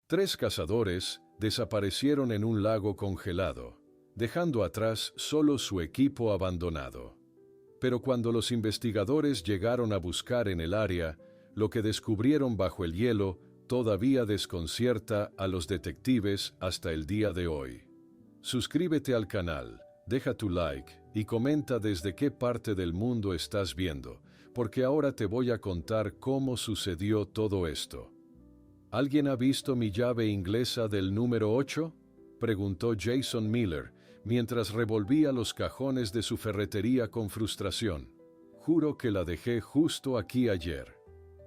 3 cazadores desaparecieron en un lago congelado, dejando atrás solo su equipo abandonado. Pero cuando los investigadores llegaron a buscar en el área, lo que descubrieron bajo el hielo todavía desconcierta a los detectives hasta el día de hoy. Suscríbete al canal, deja tu like y comenta desde qué parte del mundo estás viendo, porque ahora te voy a contar cómo sucedió todo esto. ¿Alguien ha visto mi llave inglesa del número 8? Preguntó Jason Miller, mientras revolvía los cajones de su ferretería con frustración. Juro que la dejé justo aquí ayer.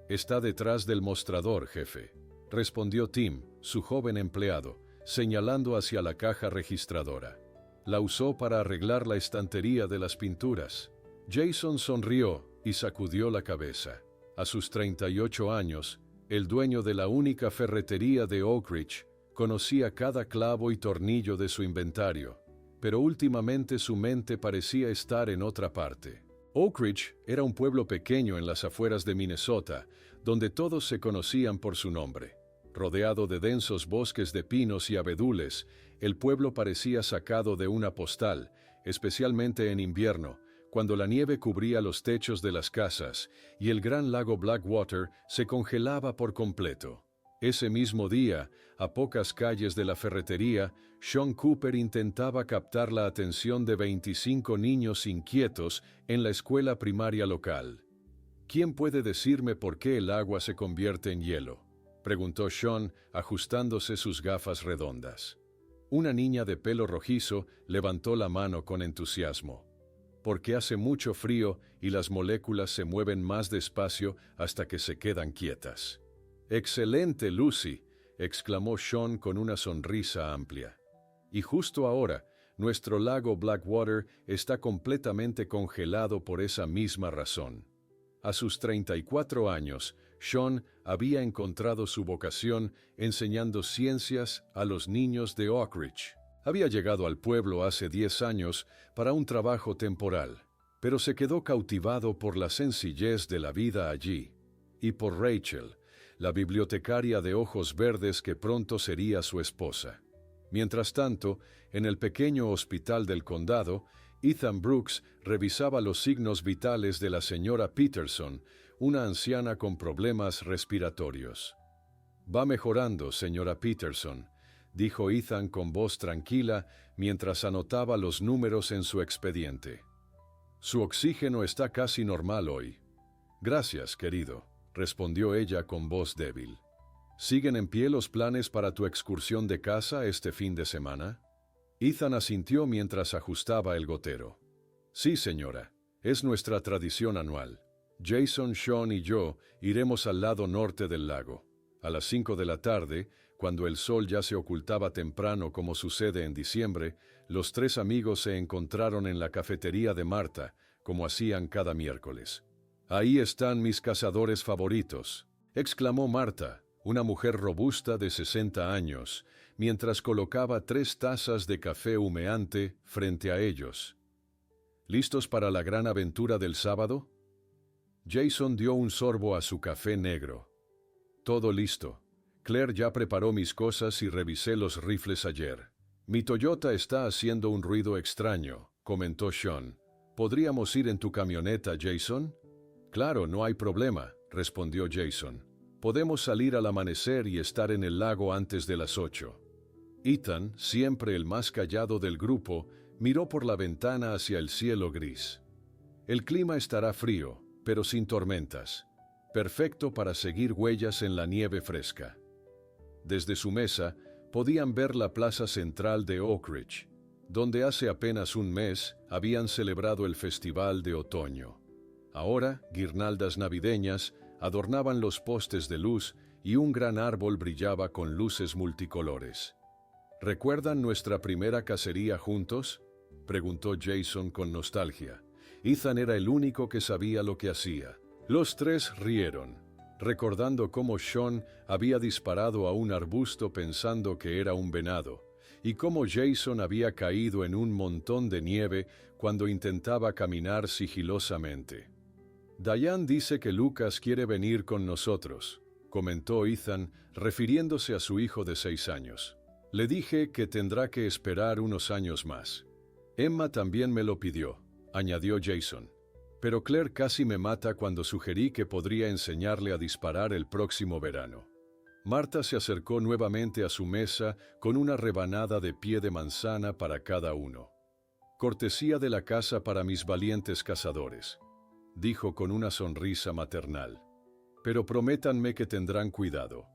Está detrás del mostrador, jefe, respondió Tim, su joven empleado, señalando hacia la caja registradora. La usó para arreglar la estantería de las pinturas. Jason sonrió y sacudió la cabeza. A sus 38 años, el dueño de la única ferretería de Oak Ridge conocía cada clavo y tornillo de su inventario, pero últimamente su mente parecía estar en otra parte. Oak Ridge era un pueblo pequeño en las afueras de Minnesota, donde todos se conocían por su nombre. Rodeado de densos bosques de pinos y abedules, el pueblo parecía sacado de una postal, especialmente en invierno, cuando la nieve cubría los techos de las casas y el gran lago Blackwater se congelaba por completo. Ese mismo día, a pocas calles de la ferretería, Sean Cooper intentaba captar la atención de 25 niños inquietos en la escuela primaria local. ¿Quién puede decirme por qué el agua se convierte en hielo?, preguntó Sean, ajustándose sus gafas redondas. Una niña de pelo rojizo levantó la mano con entusiasmo. Porque hace mucho frío y las moléculas se mueven más despacio hasta que se quedan quietas. ¡Excelente, Lucy!, exclamó Sean con una sonrisa amplia. Y justo ahora, nuestro lago Blackwater está completamente congelado por esa misma razón. A sus 34 años, Sean había encontrado su vocación enseñando ciencias a los niños de Oak Ridge. Había llegado al pueblo hace 10 años para un trabajo temporal, pero se quedó cautivado por la sencillez de la vida allí, y por Rachel, la bibliotecaria de ojos verdes que pronto sería su esposa. Mientras tanto, en el pequeño hospital del condado, Ethan Brooks revisaba los signos vitales de la señora Peterson, una anciana con problemas respiratorios. «Va mejorando, señora Peterson», dijo Ethan con voz tranquila mientras anotaba los números en su expediente. «Su oxígeno está casi normal hoy». «Gracias, querido», respondió ella con voz débil. «¿Siguen en pie los planes para tu excursión de casa este fin de semana?» Ethan asintió mientras ajustaba el gotero. «Sí, señora, es nuestra tradición anual. Jason, Sean y yo iremos al lado norte del lago. A las 5 de la tarde, cuando el sol ya se ocultaba temprano como sucede en diciembre, los 3 amigos se encontraron en la cafetería de Marta, como hacían cada miércoles. «Ahí están mis cazadores favoritos», exclamó Marta, una mujer robusta de 60 años, mientras colocaba 3 tazas de café humeante frente a ellos. «¿Listos para la gran aventura del sábado?» Jason dio un sorbo a su café negro. «Todo listo. Claire ya preparó mis cosas y revisé los rifles ayer. Mi Toyota está haciendo un ruido extraño», comentó Sean. «¿Podríamos ir en tu camioneta, Jason?» «Claro, no hay problema», respondió Jason. «Podemos salir al amanecer y estar en el lago antes de las 8. Ethan, siempre el más callado del grupo, miró por la ventana hacia el cielo gris. «El clima estará frío, pero sin tormentas. Perfecto para seguir huellas en la nieve fresca». Desde su mesa, podían ver la plaza central de Oak Ridge, donde hace apenas un mes habían celebrado el Festival de Otoño. Ahora, guirnaldas navideñas adornaban los postes de luz y un gran árbol brillaba con luces multicolores. «¿Recuerdan nuestra primera cacería juntos?», preguntó Jason con nostalgia. Ethan era el único que sabía lo que hacía. Los 3 rieron, recordando cómo Sean había disparado a un arbusto pensando que era un venado, y cómo Jason había caído en un montón de nieve cuando intentaba caminar sigilosamente. «Diane dice que Lucas quiere venir con nosotros», comentó Ethan, refiriéndose a su hijo de 6 años. Le dije que tendrá que esperar unos años más. Emma también me lo pidió, añadió Jason. Pero Claire casi me mata cuando sugerí que podría enseñarle a disparar el próximo verano. Marta se acercó nuevamente a su mesa con una rebanada de pie de manzana para cada uno. Cortesía de la casa para mis valientes cazadores, dijo con una sonrisa maternal. Pero prométanme que tendrán cuidado.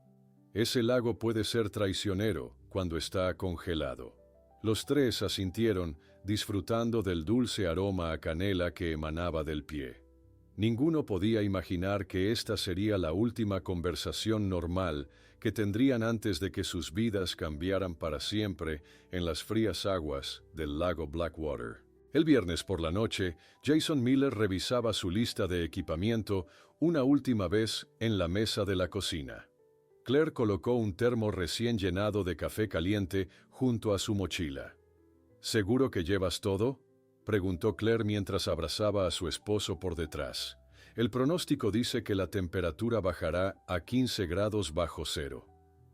Ese lago puede ser traicionero cuando está congelado. Los tres asintieron, disfrutando del dulce aroma a canela que emanaba del pie. Ninguno podía imaginar que esta sería la última conversación normal que tendrían antes de que sus vidas cambiaran para siempre en las frías aguas del lago Blackwater. El viernes por la noche, Jason Miller revisaba su lista de equipamiento una última vez en la mesa de la cocina. Claire colocó un termo recién llenado de café caliente junto a su mochila. ¿Seguro que llevas todo?, preguntó Claire mientras abrazaba a su esposo por detrás. El pronóstico dice que la temperatura bajará a 15 grados bajo cero.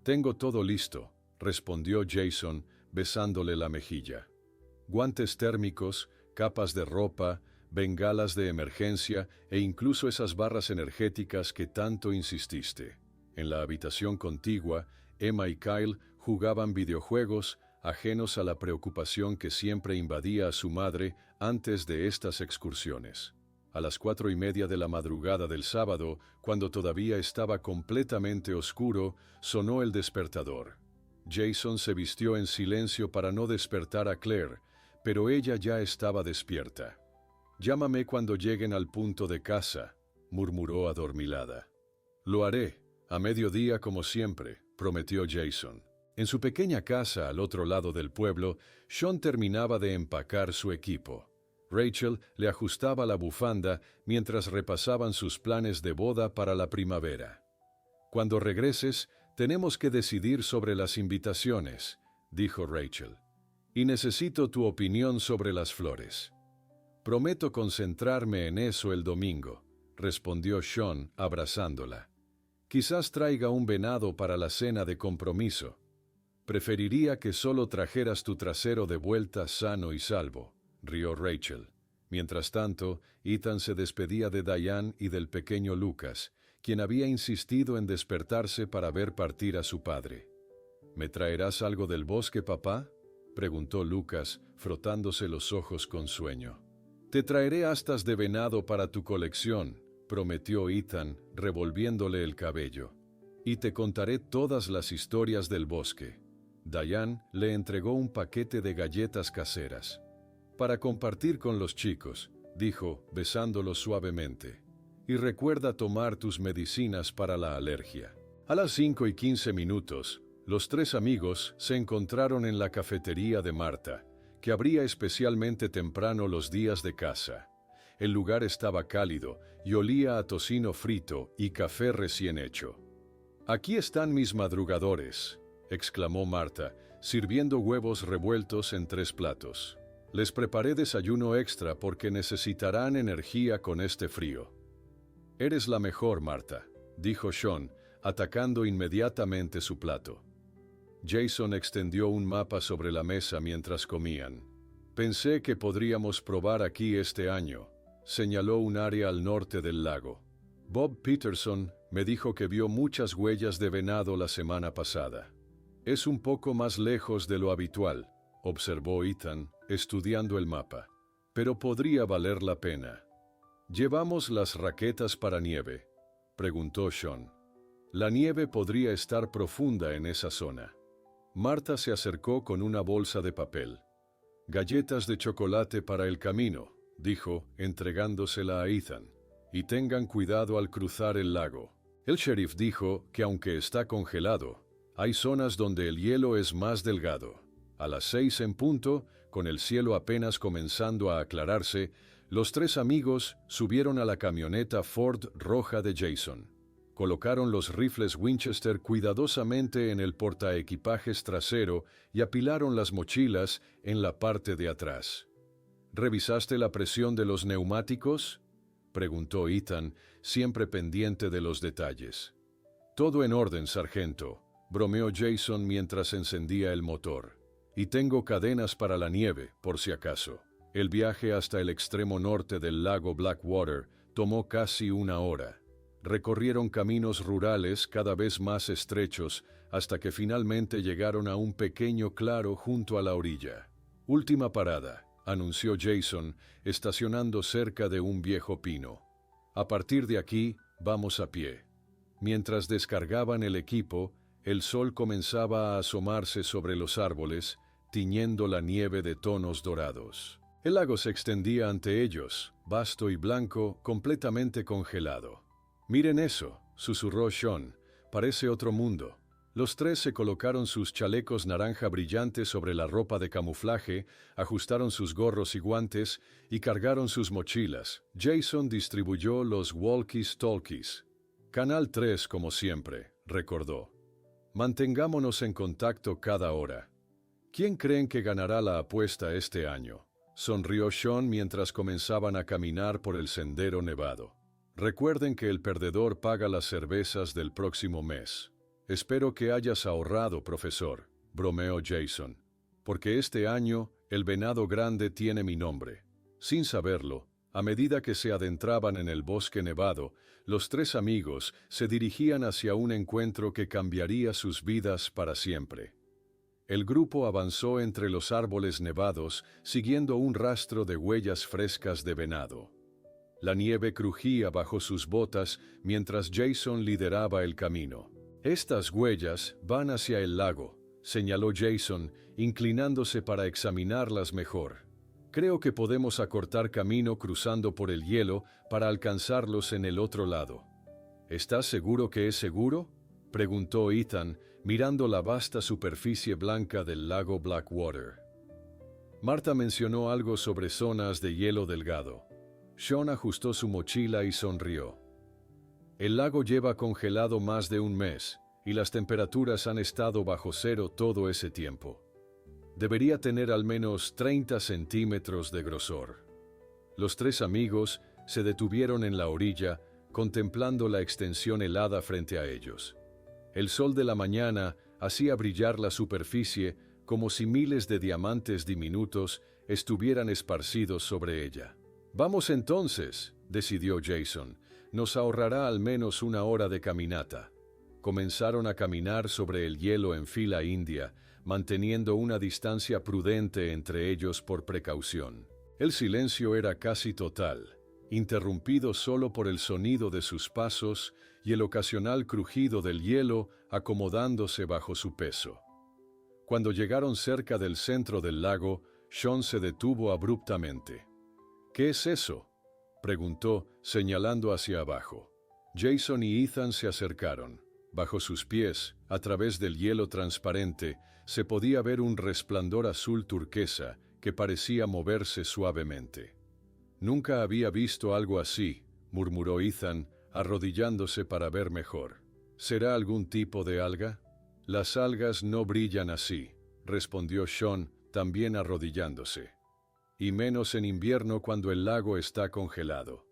Tengo todo listo, respondió Jason, besándole la mejilla. Guantes térmicos, capas de ropa, bengalas de emergencia e incluso esas barras energéticas que tanto insististe. En la habitación contigua, Emma y Kyle jugaban videojuegos, ajenos a la preocupación que siempre invadía a su madre antes de estas excursiones. A las 4:30 de la madrugada del sábado, cuando todavía estaba completamente oscuro, sonó el despertador. Jason se vistió en silencio para no despertar a Claire, pero ella ya estaba despierta. «Llámame cuando lleguen al punto de casa», murmuró adormilada. «Lo haré, a mediodía como siempre», prometió Jason. En su pequeña casa al otro lado del pueblo, Sean terminaba de empacar su equipo. Rachel le ajustaba la bufanda mientras repasaban sus planes de boda para la primavera. «Cuando regreses, tenemos que decidir sobre las invitaciones», dijo Rachel. «Y necesito tu opinión sobre las flores». «Prometo concentrarme en eso el domingo», respondió Sean, abrazándola. «Quizás traiga un venado para la cena de compromiso. Preferiría que solo trajeras tu trasero de vuelta sano y salvo», rió Rachel. Mientras tanto, Ethan se despedía de Diane y del pequeño Lucas, quien había insistido en despertarse para ver partir a su padre. «¿Me traerás algo del bosque, papá?», preguntó Lucas, frotándose los ojos con sueño. «Te traeré astas de venado para tu colección», prometió Ethan, revolviéndole el cabello. «Y te contaré todas las historias del bosque». Diane le entregó un paquete de galletas caseras. «Para compartir con los chicos», dijo, besándolo suavemente. «Y recuerda tomar tus medicinas para la alergia». A las 5:15, los tres amigos se encontraron en la cafetería de Marta, que abría especialmente temprano los días de caza. El lugar estaba cálido y olía a tocino frito y café recién hecho. «Aquí están mis madrugadores», exclamó Marta, sirviendo huevos revueltos en 3 platos. «Les preparé desayuno extra porque necesitarán energía con este frío». «Eres la mejor, Marta», dijo Sean, atacando inmediatamente su plato. Jason extendió un mapa sobre la mesa mientras comían. «Pensé que podríamos probar aquí este año», señaló un área al norte del lago. «Bob Peterson me dijo que vio muchas huellas de venado la semana pasada». «Es un poco más lejos de lo habitual», observó Ethan, estudiando el mapa. «Pero podría valer la pena». «¿Llevamos las raquetas para nieve?», preguntó Sean. «La nieve podría estar profunda en esa zona». Marta se acercó con una bolsa de papel. «Galletas de chocolate para el camino», dijo, entregándosela a Ethan. «Y tengan cuidado al cruzar el lago». El sheriff dijo que aunque está congelado, hay zonas donde el hielo es más delgado. A las 6 en punto, con el cielo apenas comenzando a aclararse, los tres amigos subieron a la camioneta Ford roja de Jason. Colocaron los rifles Winchester cuidadosamente en el portaequipajes trasero y apilaron las mochilas en la parte de atrás. «¿Revisaste la presión de los neumáticos?», preguntó Ethan, siempre pendiente de los detalles. Todo en orden, sargento, bromeó Jason mientras encendía el motor. Y tengo cadenas para la nieve, por si acaso. El viaje hasta el extremo norte del lago Blackwater tomó casi 1 hora. Recorrieron caminos rurales cada vez más estrechos hasta que finalmente llegaron a un pequeño claro junto a la orilla. Última parada, anunció Jason, estacionando cerca de un viejo pino. A partir de aquí, vamos a pie. Mientras descargaban el equipo, el sol comenzaba a asomarse sobre los árboles, tiñendo la nieve de tonos dorados. El lago se extendía ante ellos, vasto y blanco, completamente congelado. «Miren eso», susurró Sean, «parece otro mundo». Los tres se colocaron sus chalecos naranja brillantes sobre la ropa de camuflaje, ajustaron sus gorros y guantes y cargaron sus mochilas. Jason distribuyó los walkies-talkies. Canal 3 como siempre, recordó. Mantengámonos en contacto cada hora. ¿Quién creen que ganará la apuesta este año? Sonrió Sean mientras comenzaban a caminar por el sendero nevado. Recuerden que el perdedor paga las cervezas del próximo mes. Espero que hayas ahorrado, profesor, bromeó Jason. Porque este año, el venado grande tiene mi nombre. Sin saberlo, a medida que se adentraban en el bosque nevado, los tres amigos se dirigían hacia un encuentro que cambiaría sus vidas para siempre. El grupo avanzó entre los árboles nevados, siguiendo un rastro de huellas frescas de venado. La nieve crujía bajo sus botas mientras Jason lideraba el camino. «Estas huellas van hacia el lago», señaló Jason, inclinándose para examinarlas mejor. «Creo que podemos acortar camino cruzando por el hielo para alcanzarlos en el otro lado». «¿Estás seguro que es seguro?», preguntó Ethan, mirando la vasta superficie blanca del lago Blackwater. Marta mencionó algo sobre zonas de hielo delgado. Sean ajustó su mochila y sonrió. El lago lleva congelado más de un mes, y las temperaturas han estado bajo cero todo ese tiempo. Debería tener al menos 30 centímetros de grosor. Los tres amigos se detuvieron en la orilla, contemplando la extensión helada frente a ellos. El sol de la mañana hacía brillar la superficie como si miles de diamantes diminutos estuvieran esparcidos sobre ella. «Vamos entonces», decidió Jason. «Nos ahorrará al menos 1 hora de caminata». Comenzaron a caminar sobre el hielo en fila india, manteniendo una distancia prudente entre ellos por precaución. El silencio era casi total, interrumpido solo por el sonido de sus pasos y el ocasional crujido del hielo acomodándose bajo su peso. Cuando llegaron cerca del centro del lago, Sean se detuvo abruptamente. «¿Qué es eso?», preguntó, señalando hacia abajo. Jason y Ethan se acercaron. Bajo sus pies, a través del hielo transparente, se podía ver un resplandor azul turquesa que parecía moverse suavemente. «Nunca había visto algo así», murmuró Ethan, arrodillándose para ver mejor. «¿Será algún tipo de alga?». «Las algas no brillan así», respondió Sean, también arrodillándose. «Y menos en invierno cuando el lago está congelado».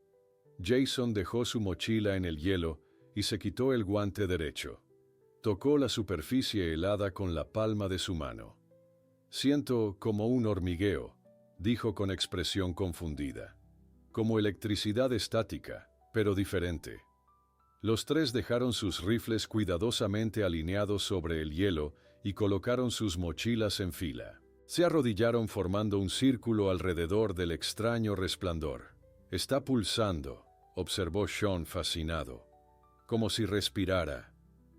Jason dejó su mochila en el hielo y se quitó el guante derecho. Tocó la superficie helada con la palma de su mano. «Siento como un hormigueo», dijo con expresión confundida. «Como electricidad estática, pero diferente». Los tres dejaron sus rifles cuidadosamente alineados sobre el hielo y colocaron sus mochilas en fila. Se arrodillaron formando un círculo alrededor del extraño resplandor. «Está pulsando», observó Sean fascinado. «Como si respirara».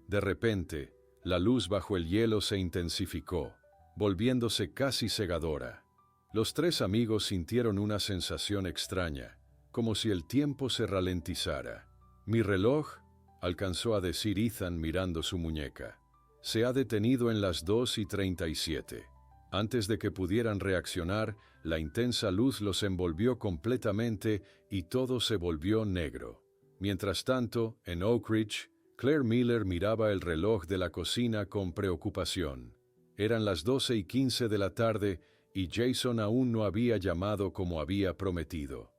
De repente, la luz bajo el hielo se intensificó, volviéndose casi cegadora. Los tres amigos sintieron una sensación extraña, como si el tiempo se ralentizara. «Mi reloj», alcanzó a decir Ethan mirando su muñeca, «se ha detenido en las 2:37». Antes de que pudieran reaccionar, la intensa luz los envolvió completamente y todo se volvió negro. Mientras tanto, en Oak Ridge, Claire Miller miraba el reloj de la cocina con preocupación. Eran las 12:15 de la tarde y Jason aún no había llamado como había prometido.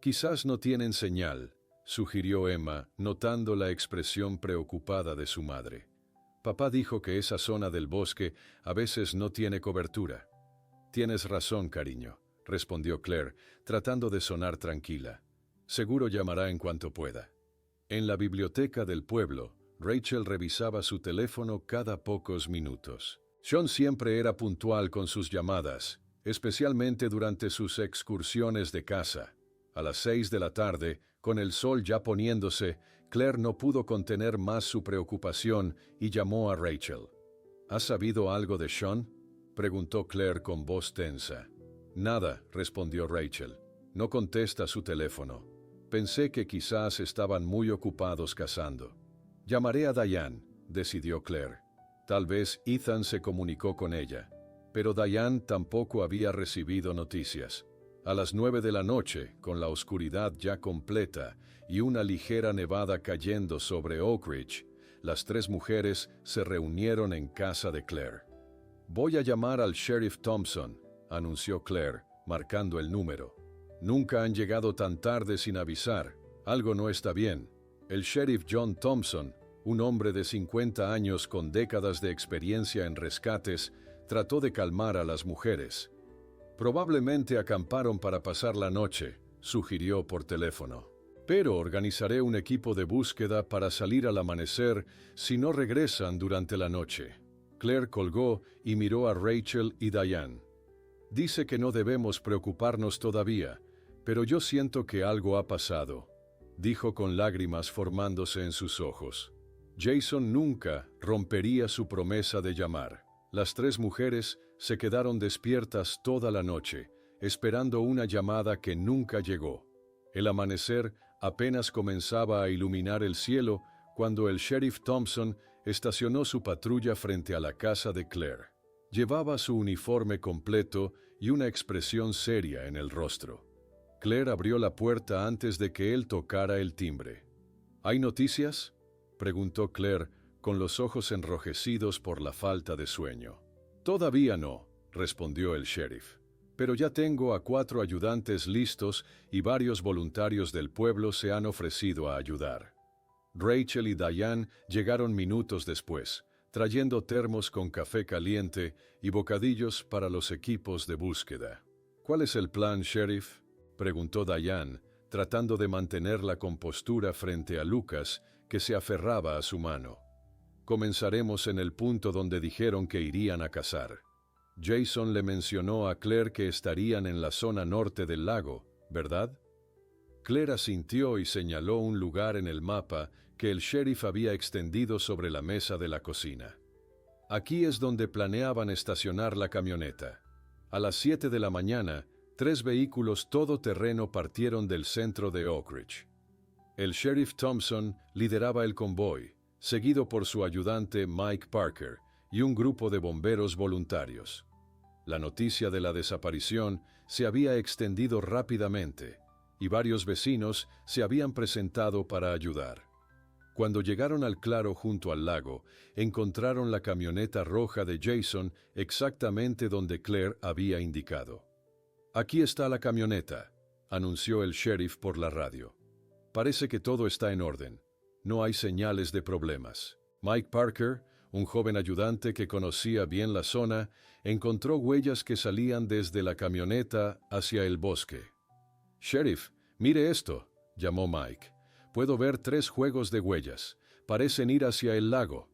«Quizás no tienen señal», sugirió Emma, notando la expresión preocupada de su madre. Papá dijo que esa zona del bosque a veces no tiene cobertura. Tienes razón, cariño, respondió Claire, tratando de sonar tranquila. Seguro llamará en cuanto pueda. En la biblioteca del pueblo, Rachel revisaba su teléfono cada pocos minutos. Sean siempre era puntual con sus llamadas, especialmente durante sus excursiones de caza. A las 6 de la tarde, con el sol ya poniéndose, Claire no pudo contener más su preocupación y llamó a Rachel. ¿Has sabido algo de Sean?, preguntó Claire con voz tensa. Nada, respondió Rachel. No contesta su teléfono. Pensé que quizás estaban muy ocupados cazando. Llamaré a Diane, decidió Claire. Tal vez Ethan se comunicó con ella. Pero Diane tampoco había recibido noticias. A las 9 de la noche, con la oscuridad ya completa y una ligera nevada cayendo sobre Oak Ridge, las 3 mujeres se reunieron en casa de Claire. «Voy a llamar al sheriff Thompson», anunció Claire, marcando el número. «Nunca han llegado tan tarde sin avisar. Algo no está bien». El sheriff John Thompson, un hombre de 50 años con décadas de experiencia en rescates, trató de calmar a las mujeres. «Probablemente acamparon para pasar la noche», sugirió por teléfono. «Pero organizaré un equipo de búsqueda para salir al amanecer si no regresan durante la noche». Claire colgó y miró a Rachel y Diane. «Dice que no debemos preocuparnos todavía, pero yo siento que algo ha pasado», dijo con lágrimas formándose en sus ojos. Jason nunca rompería su promesa de llamar. Las 3 mujeres se quedaron despiertas toda la noche, esperando una llamada que nunca llegó. El amanecer apenas comenzaba a iluminar el cielo cuando el sheriff Thompson estacionó su patrulla frente a la casa de Claire. Llevaba su uniforme completo y una expresión seria en el rostro. Claire abrió la puerta antes de que él tocara el timbre. «¿Hay noticias?», preguntó Claire, con los ojos enrojecidos por la falta de sueño. «Todavía no», respondió el sheriff. «Pero ya tengo a 4 ayudantes listos y varios voluntarios del pueblo se han ofrecido a ayudar». Rachel y Diane llegaron minutos después, trayendo termos con café caliente y bocadillos para los equipos de búsqueda. «¿Cuál es el plan, sheriff?», preguntó Diane, tratando de mantener la compostura frente a Lucas, que se aferraba a su mano. «Comenzaremos en el punto donde dijeron que irían a cazar. Jason le mencionó a Claire que estarían en la zona norte del lago, ¿verdad?». Claire asintió y señaló un lugar en el mapa que el sheriff había extendido sobre la mesa de la cocina. «Aquí es donde planeaban estacionar la camioneta». A las 7 de la mañana, 3 vehículos todoterreno partieron del centro de Oak Ridge. El sheriff Thompson lideraba el convoy, seguido por su ayudante Mike Parker y un grupo de bomberos voluntarios. La noticia de la desaparición se había extendido rápidamente, y varios vecinos se habían presentado para ayudar. Cuando llegaron al claro junto al lago, encontraron la camioneta roja de Jason exactamente donde Claire había indicado. «Aquí está la camioneta», anunció el sheriff por la radio. «Parece que todo está en orden. No hay señales de problemas». Mike Parker, un joven ayudante que conocía bien la zona, encontró huellas que salían desde la camioneta hacia el bosque. «Sheriff, mire esto», llamó Mike. «Puedo ver 3 juegos de huellas. Parecen ir hacia el lago».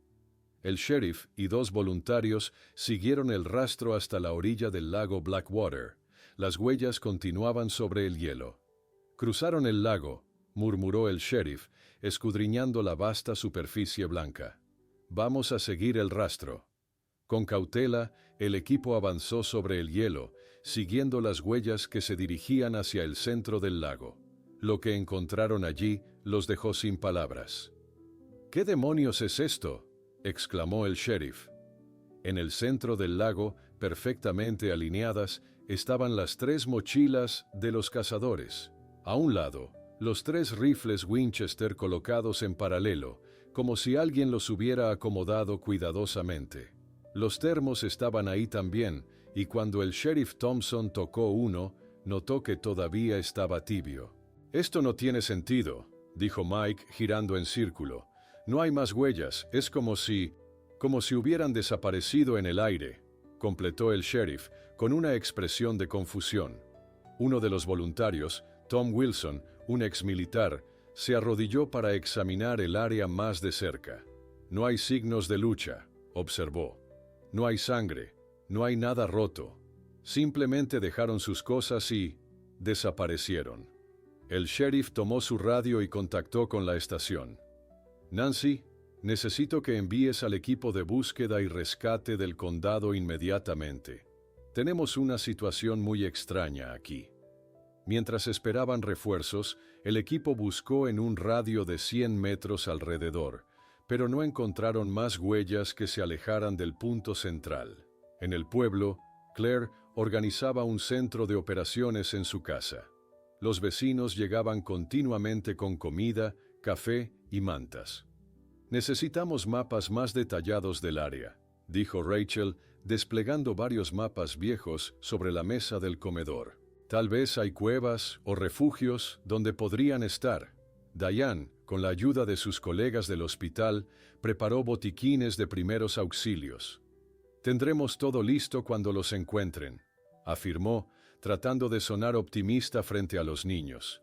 El sheriff y 2 voluntarios siguieron el rastro hasta la orilla del lago Blackwater. Las huellas continuaban sobre el hielo. «Cruzaron el lago», murmuró el sheriff, escudriñando la vasta superficie blanca. «Vamos a seguir el rastro». Con cautela, el equipo avanzó sobre el hielo, siguiendo las huellas que se dirigían hacia el centro del lago. Lo que encontraron allí los dejó sin palabras. «¿Qué demonios es esto?», exclamó el sheriff. En el centro del lago, perfectamente alineadas, estaban las 3 mochilas de los cazadores. A un lado, los 3 rifles Winchester colocados en paralelo, como si alguien los hubiera acomodado cuidadosamente. Los termos estaban ahí también, y cuando el sheriff Thompson tocó uno, notó que todavía estaba tibio. «Esto no tiene sentido», dijo Mike girando en círculo. No hay más huellas, es como si hubieran desaparecido en el aire, completó el sheriff, con una expresión de confusión. Uno de los voluntarios, Tom Wilson, un exmilitar, se arrodilló para examinar el área más de cerca. No hay signos de lucha, observó. No hay sangre, no hay nada roto. Simplemente dejaron sus cosas y desaparecieron. El sheriff tomó su radio y contactó con la estación. Nancy, necesito que envíes al equipo de búsqueda y rescate del condado inmediatamente. Tenemos una situación muy extraña aquí. Mientras esperaban refuerzos, el equipo buscó en un radio de 100 metros alrededor, pero no encontraron más huellas que se alejaran del punto central. En el pueblo, Claire organizaba un centro de operaciones en su casa. Los vecinos llegaban continuamente con comida, café y mantas. Necesitamos mapas más detallados del área, dijo Rachel, desplegando varios mapas viejos sobre la mesa del comedor. Tal vez hay cuevas o refugios donde podrían estar. Diane, con la ayuda de sus colegas del hospital, preparó botiquines de primeros auxilios. Tendremos todo listo cuando los encuentren, afirmó, tratando de sonar optimista frente a los niños.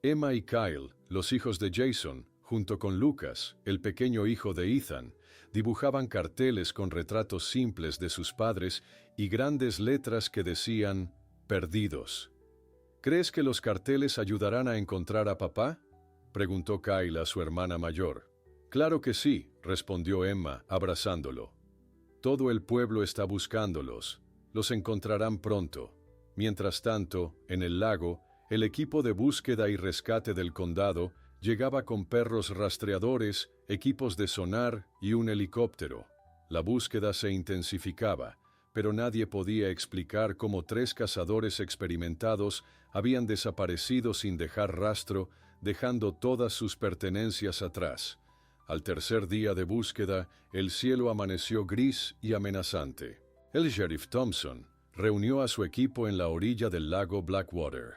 Emma y Kyle, los hijos de Jason, junto con Lucas, el pequeño hijo de Ethan, dibujaban carteles con retratos simples de sus padres y grandes letras que decían «Perdidos». ¿Crees que los carteles ayudarán a encontrar a papá?, preguntó Kyle a su hermana mayor. Claro que sí, respondió Emma, abrazándolo. Todo el pueblo está buscándolos. Los encontrarán pronto. Mientras tanto, en el lago, el equipo de búsqueda y rescate del condado llegaba con perros rastreadores, equipos de sonar y un helicóptero. La búsqueda se intensificaba, pero nadie podía explicar cómo 3 cazadores experimentados habían desaparecido sin dejar rastro, dejando todas sus pertenencias atrás. Al tercer día de búsqueda, el cielo amaneció gris y amenazante. El sheriff Thompson reunió a su equipo en la orilla del lago Blackwater.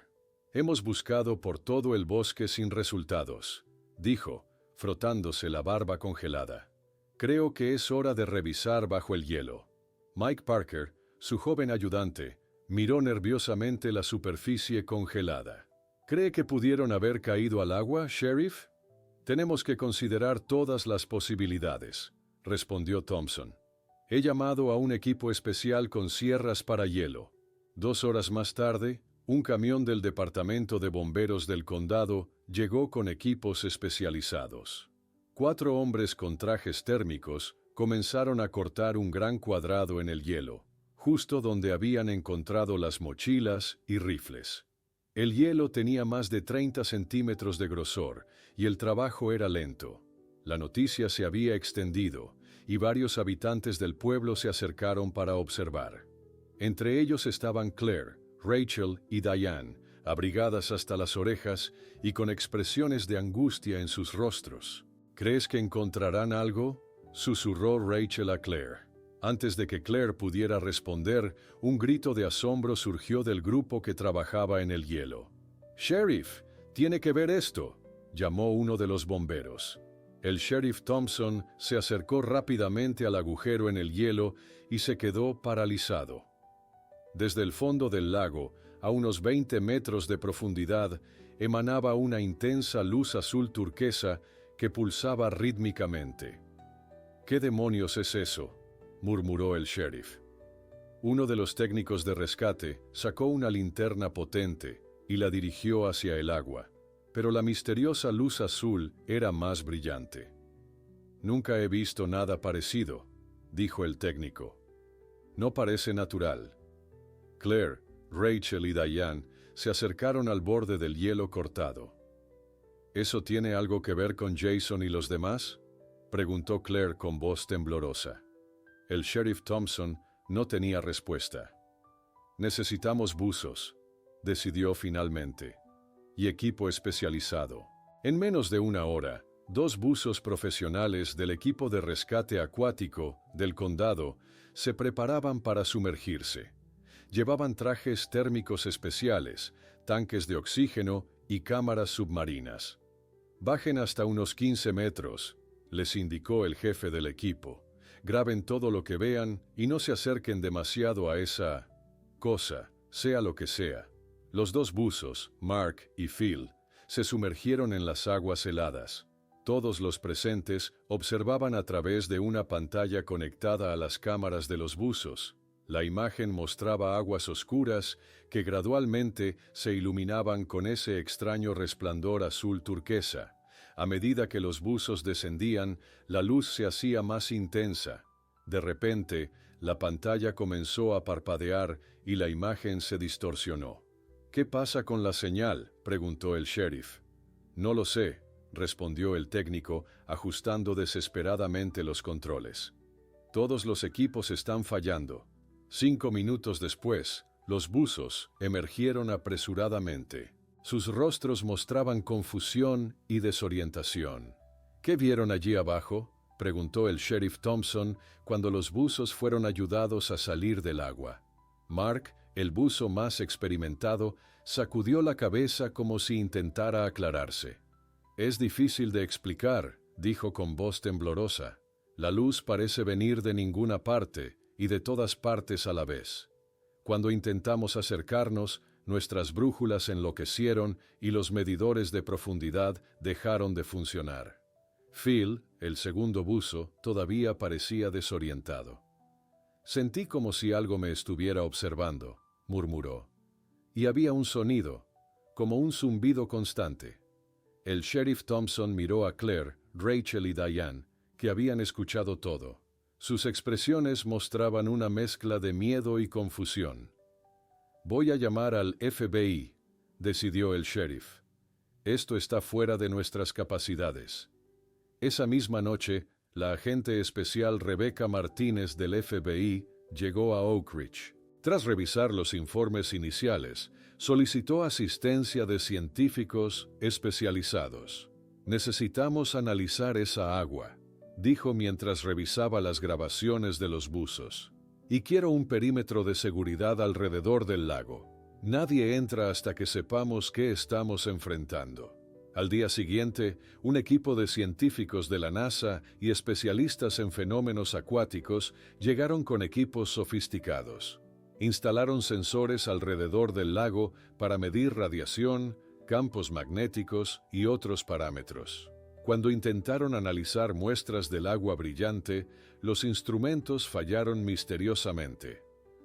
«Hemos buscado por todo el bosque sin resultados», dijo, frotándose la barba congelada. «Creo que es hora de revisar bajo el hielo». Mike Parker, su joven ayudante, miró nerviosamente la superficie congelada. «¿Cree que pudieron haber caído al agua, sheriff?» «Tenemos que considerar todas las posibilidades», respondió Thompson. «He llamado a un equipo especial con sierras para hielo». 2 horas más tarde, un camión del Departamento de Bomberos del condado llegó con equipos especializados. 4 hombres con trajes térmicos comenzaron a cortar un gran cuadrado en el hielo, justo donde habían encontrado las mochilas y rifles. El hielo tenía más de 30 centímetros de grosor y el trabajo era lento. La noticia se había extendido y varios habitantes del pueblo se acercaron para observar. Entre ellos estaban Claire, Rachel y Diane, abrigadas hasta las orejas y con expresiones de angustia en sus rostros. «¿Crees que encontrarán algo?», susurró Rachel a Claire. Antes de que Claire pudiera responder, un grito de asombro surgió del grupo que trabajaba en el hielo. «¡Sheriff! ¡Tiene que ver esto!», llamó uno de los bomberos. El sheriff Thompson se acercó rápidamente al agujero en el hielo y se quedó paralizado. Desde el fondo del lago, a unos 20 metros de profundidad, emanaba una intensa luz azul turquesa que pulsaba rítmicamente. «¿Qué demonios es eso?», murmuró el sheriff. Uno de los técnicos de rescate sacó una linterna potente y la dirigió hacia el agua, pero la misteriosa luz azul era más brillante. «Nunca he visto nada parecido», dijo el técnico. «No parece natural». Claire, Rachel y Diane se acercaron al borde del hielo cortado. «¿Eso tiene algo que ver con Jason y los demás?», preguntó Claire con voz temblorosa. El sheriff Thompson no tenía respuesta. «Necesitamos buzos», decidió finalmente, «y equipo especializado». En menos de 1 hora, 2 buzos profesionales del equipo de rescate acuático del condado se preparaban para sumergirse. Llevaban trajes térmicos especiales, tanques de oxígeno y cámaras submarinas. Bajen hasta unos 15 metros, les indicó el jefe del equipo. Graben todo lo que vean y no se acerquen demasiado a esa cosa, sea lo que sea. Los dos buzos, Mark y Phil, se sumergieron en las aguas heladas. Todos los presentes observaban a través de una pantalla conectada a las cámaras de los buzos. La imagen mostraba aguas oscuras que gradualmente se iluminaban con ese extraño resplandor azul turquesa. A medida que los buzos descendían, la luz se hacía más intensa. De repente, la pantalla comenzó a parpadear y la imagen se distorsionó. «¿Qué pasa con la señal?», preguntó el sheriff. «No lo sé», respondió el técnico, ajustando desesperadamente los controles. «Todos los equipos están fallando». 5 minutos después, los buzos emergieron apresuradamente. Sus rostros mostraban confusión y desorientación. «¿Qué vieron allí abajo?», preguntó el sheriff Thompson cuando los buzos fueron ayudados a salir del agua. Mark, el buzo más experimentado, sacudió la cabeza como si intentara aclararse. «Es difícil de explicar», dijo con voz temblorosa. «La luz parece venir de ninguna parte y de todas partes a la vez. Cuando intentamos acercarnos, nuestras brújulas enloquecieron y los medidores de profundidad dejaron de funcionar». Phil, el segundo buzo, todavía parecía desorientado. «Sentí como si algo me estuviera observando», murmuró. «Y había un sonido, como un zumbido constante». El sheriff Thompson miró a Claire, Rachel y Diane, que habían escuchado todo. Sus expresiones mostraban una mezcla de miedo y confusión. «Voy a llamar al FBI», decidió el sheriff. «Esto está fuera de nuestras capacidades». Esa misma noche, la agente especial Rebecca Martínez del FBI llegó a Oak Ridge. Tras revisar los informes iniciales, solicitó asistencia de científicos especializados. «Necesitamos analizar esa agua», dijo mientras revisaba las grabaciones de los buzos. «Y quiero un perímetro de seguridad alrededor del lago. Nadie entra hasta que sepamos qué estamos enfrentando». Al día siguiente, un equipo de científicos de la NASA y especialistas en fenómenos acuáticos llegaron con equipos sofisticados. Instalaron sensores alrededor del lago para medir radiación, campos magnéticos y otros parámetros. Cuando intentaron analizar muestras del agua brillante, los instrumentos fallaron misteriosamente.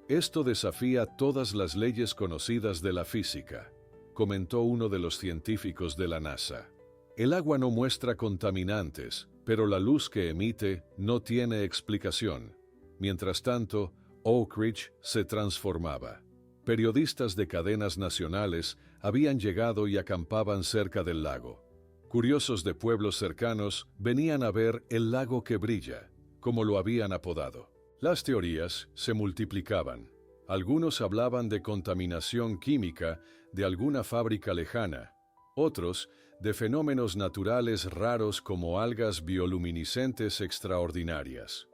«Esto desafía todas las leyes conocidas de la física», comentó uno de los científicos de la NASA. «El agua no muestra contaminantes, pero la luz que emite no tiene explicación». Mientras tanto, Oak Ridge se transformaba. Periodistas de cadenas nacionales habían llegado y acampaban cerca del lago. Curiosos de pueblos cercanos venían a ver el lago que brilla, como lo habían apodado. Las teorías se multiplicaban. Algunos hablaban de contaminación química de alguna fábrica lejana, otros de fenómenos naturales raros como algas bioluminiscentes extraordinarias.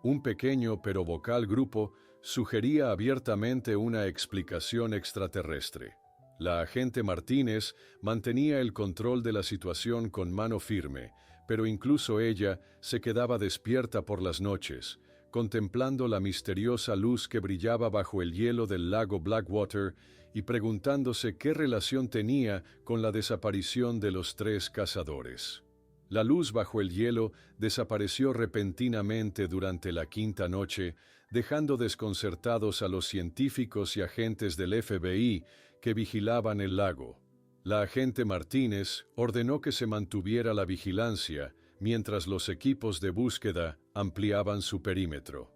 Un pequeño pero vocal grupo sugería abiertamente una explicación extraterrestre. La agente Martínez mantenía el control de la situación con mano firme, pero incluso ella se quedaba despierta por las noches, contemplando la misteriosa luz que brillaba bajo el hielo del lago Blackwater y preguntándose qué relación tenía con la desaparición de los 3 cazadores. La luz bajo el hielo desapareció repentinamente durante la 5ª noche, dejando desconcertados a los científicos y agentes del FBI que vigilaban el lago. La agente Martínez ordenó que se mantuviera la vigilancia mientras los equipos de búsqueda ampliaban su perímetro.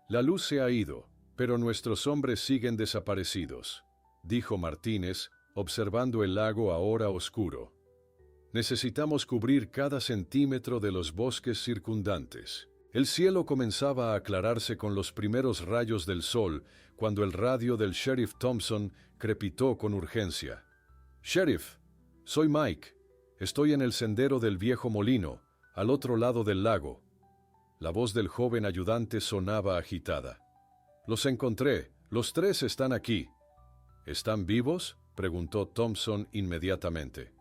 «La luz se ha ido, pero nuestros hombres siguen desaparecidos», dijo Martínez, observando el lago ahora oscuro. «Necesitamos cubrir cada centímetro de los bosques circundantes». El cielo comenzaba a aclararse con los primeros rayos del sol cuando el radio del sheriff Thompson crepitó con urgencia. «Sheriff, soy Mike. Estoy en el sendero del viejo molino, al otro lado del lago». La voz del joven ayudante sonaba agitada. «Los encontré. Los 3 están aquí». «¿Están vivos?», preguntó Thompson inmediatamente.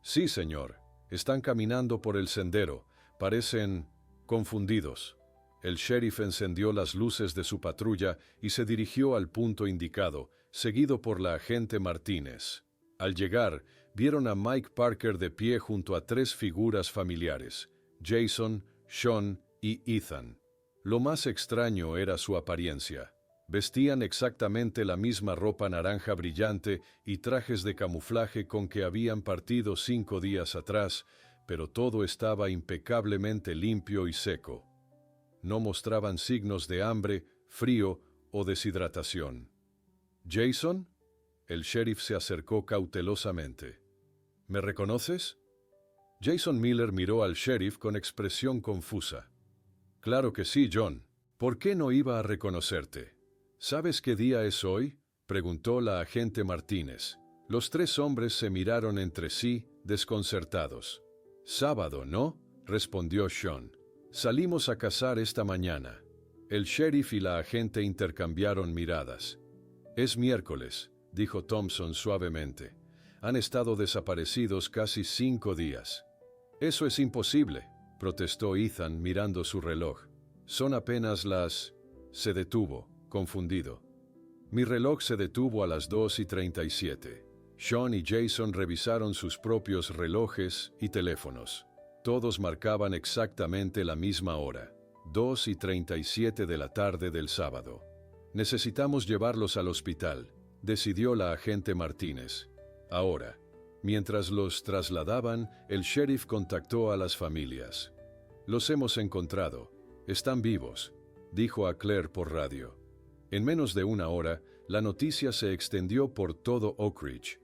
«Sí, señor. Están caminando por el sendero. Parecen confundidos. El sheriff encendió las luces de su patrulla y se dirigió al punto indicado, seguido por la agente Martínez. Al llegar, vieron a Mike Parker de pie junto a 3 figuras familiares: Jason, Sean y Ethan. Lo más extraño era su apariencia. Vestían exactamente la misma ropa naranja brillante y trajes de camuflaje con que habían partido 5 días atrás, pero todo estaba impecablemente limpio y seco. No mostraban signos de hambre, frío o deshidratación. ¿Jason? El sheriff se acercó cautelosamente. ¿Me reconoces? Jason Miller miró al sheriff con expresión confusa. Claro que sí, John. ¿Por qué no iba a reconocerte? ¿Sabes qué día es hoy?, preguntó la agente Martínez. Los 3 hombres se miraron entre sí, desconcertados. Sábado, ¿no?, respondió Sean. Salimos a cazar esta mañana. El sheriff y la agente intercambiaron miradas. Es miércoles, dijo Thompson suavemente. Han estado desaparecidos casi 5 días. Eso es imposible, protestó Ethan mirando su reloj. Son apenas las... Se detuvo, confundido. Mi reloj se detuvo a las 2:37. Sean y Jason revisaron sus propios relojes y teléfonos. Todos marcaban exactamente la misma hora, 2:37 de la tarde del sábado. Necesitamos llevarlos al hospital, decidió la agente Martínez. Ahora, mientras los trasladaban, el sheriff contactó a las familias. Los hemos encontrado. Están vivos, dijo a Claire por radio. En menos de 1 hora, la noticia se extendió por todo Oak Ridge.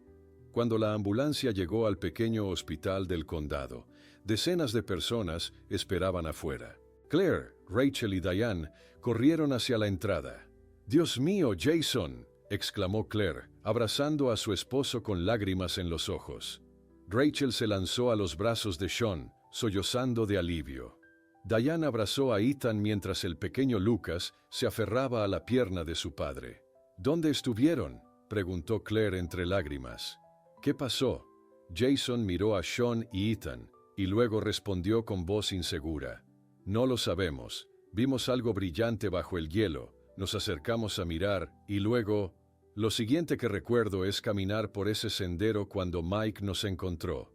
Cuando la ambulancia llegó al pequeño hospital del condado, decenas de personas esperaban afuera. Claire, Rachel y Diane corrieron hacia la entrada. «¡Dios mío, Jason!», exclamó Claire, abrazando a su esposo con lágrimas en los ojos. Rachel se lanzó a los brazos de Sean, sollozando de alivio. Diane abrazó a Ethan mientras el pequeño Lucas se aferraba a la pierna de su padre. «¿Dónde estuvieron?», preguntó Claire entre lágrimas. «¿Qué pasó?». Jason miró a Sean y Ethan, y luego respondió con voz insegura. «No lo sabemos. Vimos algo brillante bajo el hielo, nos acercamos a mirar, y luego... Lo siguiente que recuerdo es caminar por ese sendero cuando Mike nos encontró».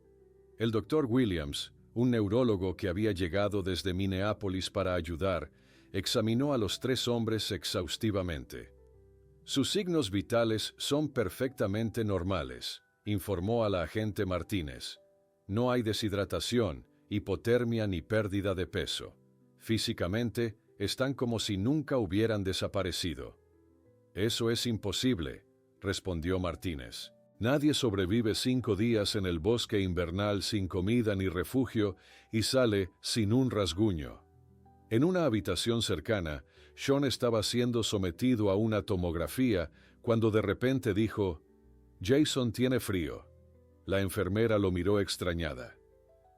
El doctor Williams, un neurólogo que había llegado desde Minneapolis para ayudar, examinó a los 3 hombres exhaustivamente. «Sus signos vitales son perfectamente normales», informó a la agente Martínez. «No hay deshidratación, hipotermia ni pérdida de peso. Físicamente, están como si nunca hubieran desaparecido». «Eso es imposible», respondió Martínez. «Nadie sobrevive 5 días en el bosque invernal sin comida ni refugio y sale sin un rasguño». En una habitación cercana, Sean estaba siendo sometido a una tomografía cuando de repente dijo: «Jason tiene frío». La enfermera lo miró extrañada.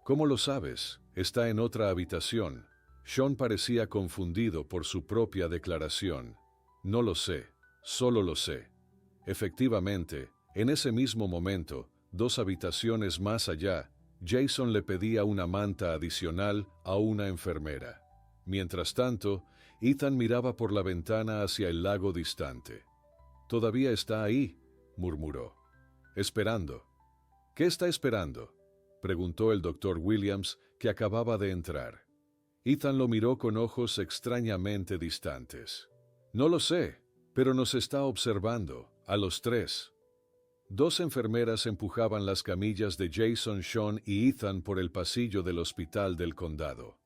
«¿Cómo lo sabes? Está en otra habitación». Sean parecía confundido por su propia declaración. «No lo sé, solo lo sé». Efectivamente, en ese mismo momento, 2 habitaciones más allá, Jason le pedía una manta adicional a una enfermera. Mientras tanto, Ethan miraba por la ventana hacia el lago distante. «Todavía está ahí», murmuró. «Esperando». «¿Qué está esperando?», preguntó el doctor Williams, que acababa de entrar. Ethan lo miró con ojos extrañamente distantes. «No lo sé, pero nos está observando, a los 3». 2 enfermeras empujaban las camillas de Jason, Sean y Ethan por el pasillo del hospital del condado.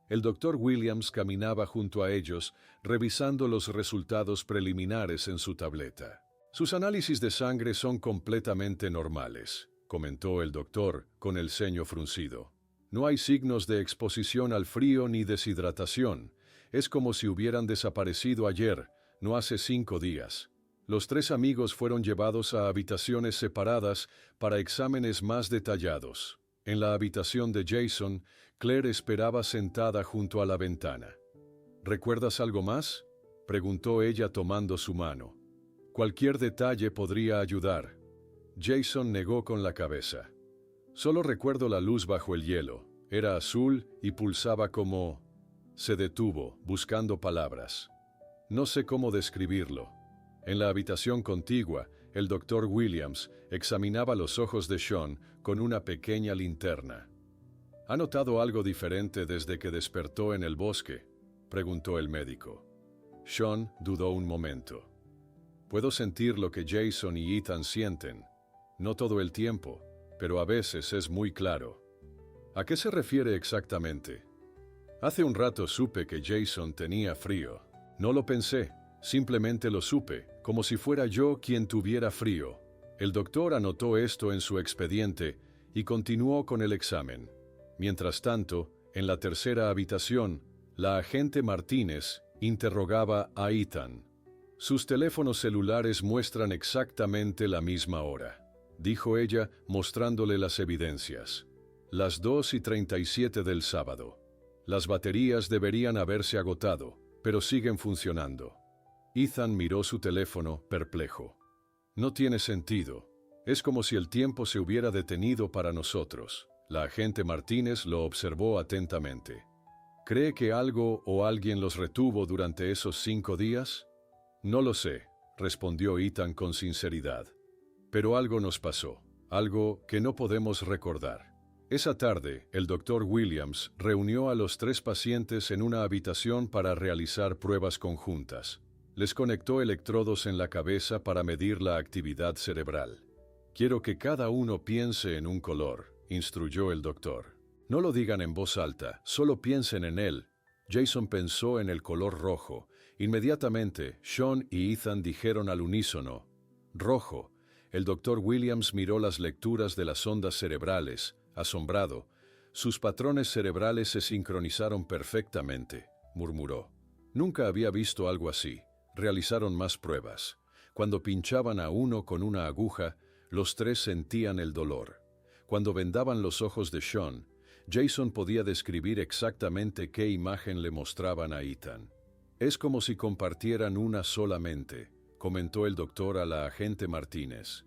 El doctor Williams caminaba junto a ellos, revisando los resultados preliminares en su tableta. «Sus análisis de sangre son completamente normales», comentó el doctor, con el ceño fruncido. «No hay signos de exposición al frío ni deshidratación. Es como si hubieran desaparecido ayer, no hace 5 días». Los 3 amigos fueron llevados a habitaciones separadas para exámenes más detallados. En la habitación de Jason, Claire esperaba sentada junto a la ventana. «¿Recuerdas algo más?», preguntó ella tomando su mano. «Cualquier detalle podría ayudar». Jason negó con la cabeza. Solo recuerdo la luz bajo el hielo. Era azul y pulsaba como... Se detuvo, buscando palabras. No sé cómo describirlo. En la habitación contigua, el doctor Williams examinaba los ojos de Sean con una pequeña linterna. ¿Ha notado algo diferente desde que despertó en el bosque?, preguntó el médico. Sean dudó un momento. Puedo sentir lo que Jason y Ethan sienten. No todo el tiempo, pero a veces es muy claro. ¿A qué se refiere exactamente? Hace un rato supe que Jason tenía frío. No lo pensé, simplemente lo supe, como si fuera yo quien tuviera frío. El doctor anotó esto en su expediente y continuó con el examen. Mientras tanto, en la tercera habitación, la agente Martínez interrogaba a Ethan. Sus teléfonos celulares muestran exactamente la misma hora, dijo ella, mostrándole las evidencias. Las 2:37 del sábado. Las baterías deberían haberse agotado, pero siguen funcionando. Ethan miró su teléfono, perplejo. No tiene sentido. Es como si el tiempo se hubiera detenido para nosotros. La agente Martínez lo observó atentamente. ¿Cree que algo o alguien los retuvo durante esos 5 días? No lo sé, respondió Ethan con sinceridad. Pero algo nos pasó, algo que no podemos recordar. Esa tarde, el doctor Williams reunió a los 3 pacientes en una habitación para realizar pruebas conjuntas. Les conectó electrodos en la cabeza para medir la actividad cerebral. Quiero que cada uno piense en un color, instruyó el doctor. No lo digan en voz alta, solo piensen en él. Jason pensó en el color rojo. Inmediatamente, Sean y Ethan dijeron al unísono, rojo. El doctor Williams miró las lecturas de las ondas cerebrales, asombrado. Sus patrones cerebrales se sincronizaron perfectamente, murmuró. Nunca había visto algo así. Realizaron más pruebas. Cuando pinchaban a uno con una aguja, los 3 sentían el dolor. Cuando vendaban los ojos de Sean, Jason podía describir exactamente qué imagen le mostraban a Ethan. Es como si compartieran una sola mente, comentó el doctor a la agente Martínez.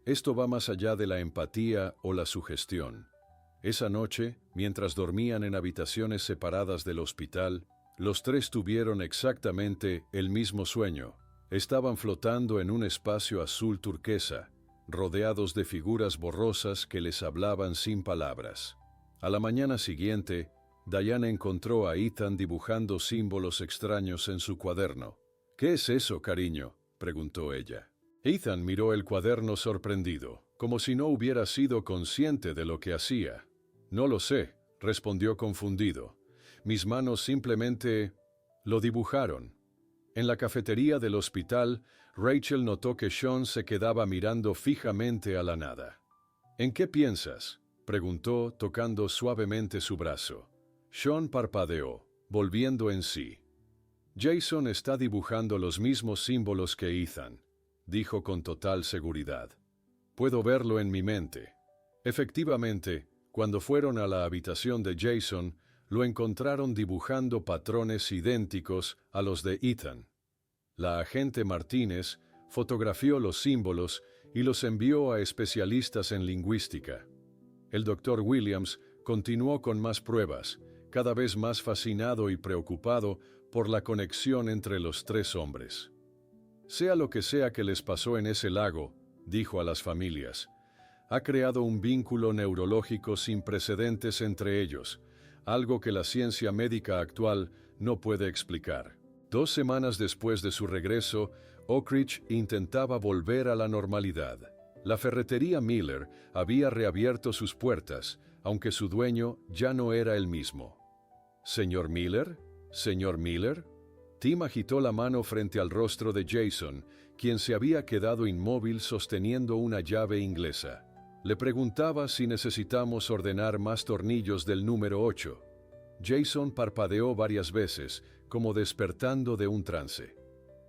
Esto va más allá de la empatía o la sugestión. Esa noche, mientras dormían en habitaciones separadas del hospital, los 3 tuvieron exactamente el mismo sueño. Estaban flotando en un espacio azul turquesa, rodeados de figuras borrosas que les hablaban sin palabras. A la mañana siguiente, Diane encontró a Ethan dibujando símbolos extraños en su cuaderno. ¿Qué es eso, cariño?, preguntó ella. Ethan miró el cuaderno sorprendido, como si no hubiera sido consciente de lo que hacía. No lo sé, respondió confundido. Mis manos simplemente lo dibujaron. En la cafetería del hospital, Rachel notó que Sean se quedaba mirando fijamente a la nada. ¿En qué piensas?, preguntó, tocando suavemente su brazo. Sean parpadeó, volviendo en sí. Jason está dibujando los mismos símbolos que Ethan, dijo con total seguridad. Puedo verlo en mi mente. Efectivamente, cuando fueron a la habitación de Jason, lo encontraron dibujando patrones idénticos a los de Ethan. La agente Martínez fotografió los símbolos y los envió a especialistas en lingüística. El doctor Williams continuó con más pruebas, cada vez más fascinado y preocupado por la conexión entre los 3 hombres. Sea lo que sea que les pasó en ese lago, dijo a las familias, ha creado un vínculo neurológico sin precedentes entre ellos, algo que la ciencia médica actual no puede explicar. 2 semanas después de su regreso, Oak Ridge intentaba volver a la normalidad. La ferretería Miller había reabierto sus puertas, aunque su dueño ya no era el mismo. ¿Señor Miller? ¿Señor Miller? Tim agitó la mano frente al rostro de Jason, quien se había quedado inmóvil sosteniendo una llave inglesa. Le preguntaba si necesitamos ordenar más tornillos del número 8. Jason parpadeó varias veces, como despertando de un trance.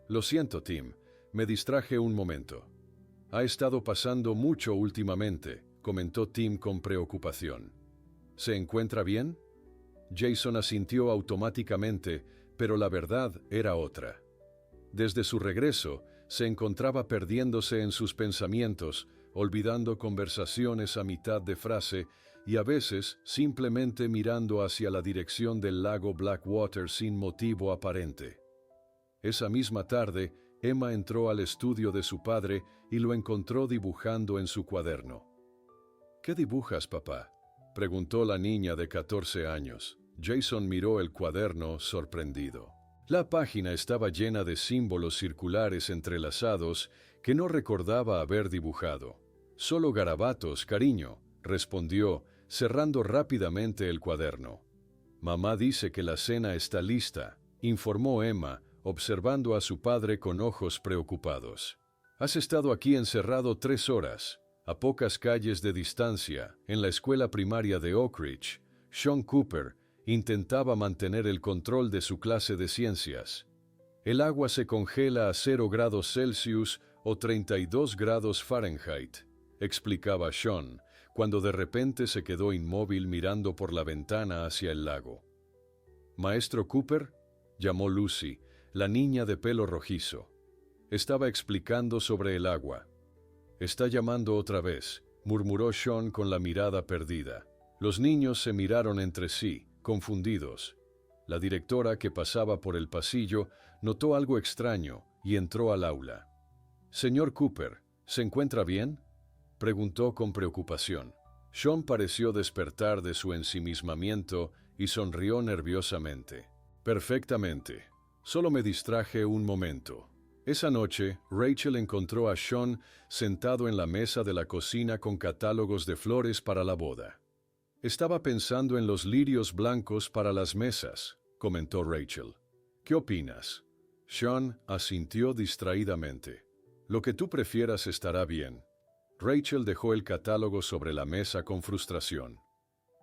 Lo siento, Tim, me distraje un momento. Ha estado pasando mucho últimamente, comentó Tim con preocupación. ¿Se encuentra bien? Jason asintió automáticamente, pero la verdad era otra. Desde su regreso, se encontraba perdiéndose en sus pensamientos, olvidando conversaciones a mitad de frase y a veces simplemente mirando hacia la dirección del lago Blackwater sin motivo aparente. Esa misma tarde, Emma entró al estudio de su padre y lo encontró dibujando en su cuaderno. ¿Qué dibujas, papá?, preguntó la niña de 14 años. Jason miró el cuaderno sorprendido. La página estaba llena de símbolos circulares entrelazados que no recordaba haber dibujado. «Solo garabatos, cariño», respondió, cerrando rápidamente el cuaderno. «Mamá dice que la cena está lista», informó Emma, observando a su padre con ojos preocupados. «Has estado aquí encerrado 3 horas, a pocas calles de distancia, en la escuela primaria de Oak Ridge. Sean Cooper intentaba mantener el control de su clase de ciencias. El agua se congela a 0 grados Celsius o 32 grados Fahrenheit», explicaba Sean, cuando de repente se quedó inmóvil mirando por la ventana hacia el lago. «¿Maestro Cooper?», llamó Lucy, la niña de pelo rojizo. Estaba explicando sobre el agua. «Está llamando otra vez», murmuró Sean con la mirada perdida. Los niños se miraron entre sí, confundidos. La directora, que pasaba por el pasillo, notó algo extraño y entró al aula. «Señor Cooper, ¿se encuentra bien?», preguntó con preocupación. Sean pareció despertar de su ensimismamiento y sonrió nerviosamente. «Perfectamente. Solo me distraje un momento». Esa noche, Rachel encontró a Sean sentado en la mesa de la cocina con catálogos de flores para la boda. «Estaba pensando en los lirios blancos para las mesas», comentó Rachel. «¿Qué opinas?». Sean asintió distraídamente. «Lo que tú prefieras estará bien». Rachel dejó el catálogo sobre la mesa con frustración.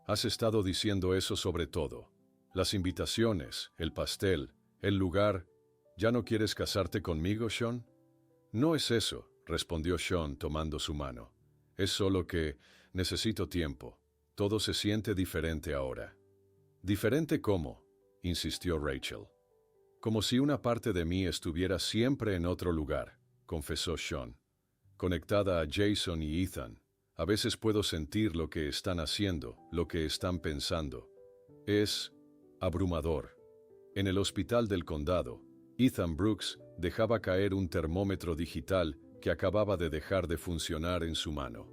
«Has estado diciendo eso sobre todo. Las invitaciones, el pastel, el lugar. ¿Ya no quieres casarte conmigo, Sean?». «No es eso», respondió Sean tomando su mano. «Es solo que necesito tiempo. Todo se siente diferente ahora». «¿Diferente cómo?», insistió Rachel. «Como si una parte de mí estuviera siempre en otro lugar», confesó Sean. «Conectada a Jason y Ethan. A veces puedo sentir lo que están haciendo, lo que están pensando. Es abrumador». En el hospital del condado, Ethan Brooks dejaba caer un termómetro digital que acababa de dejar de funcionar en su mano.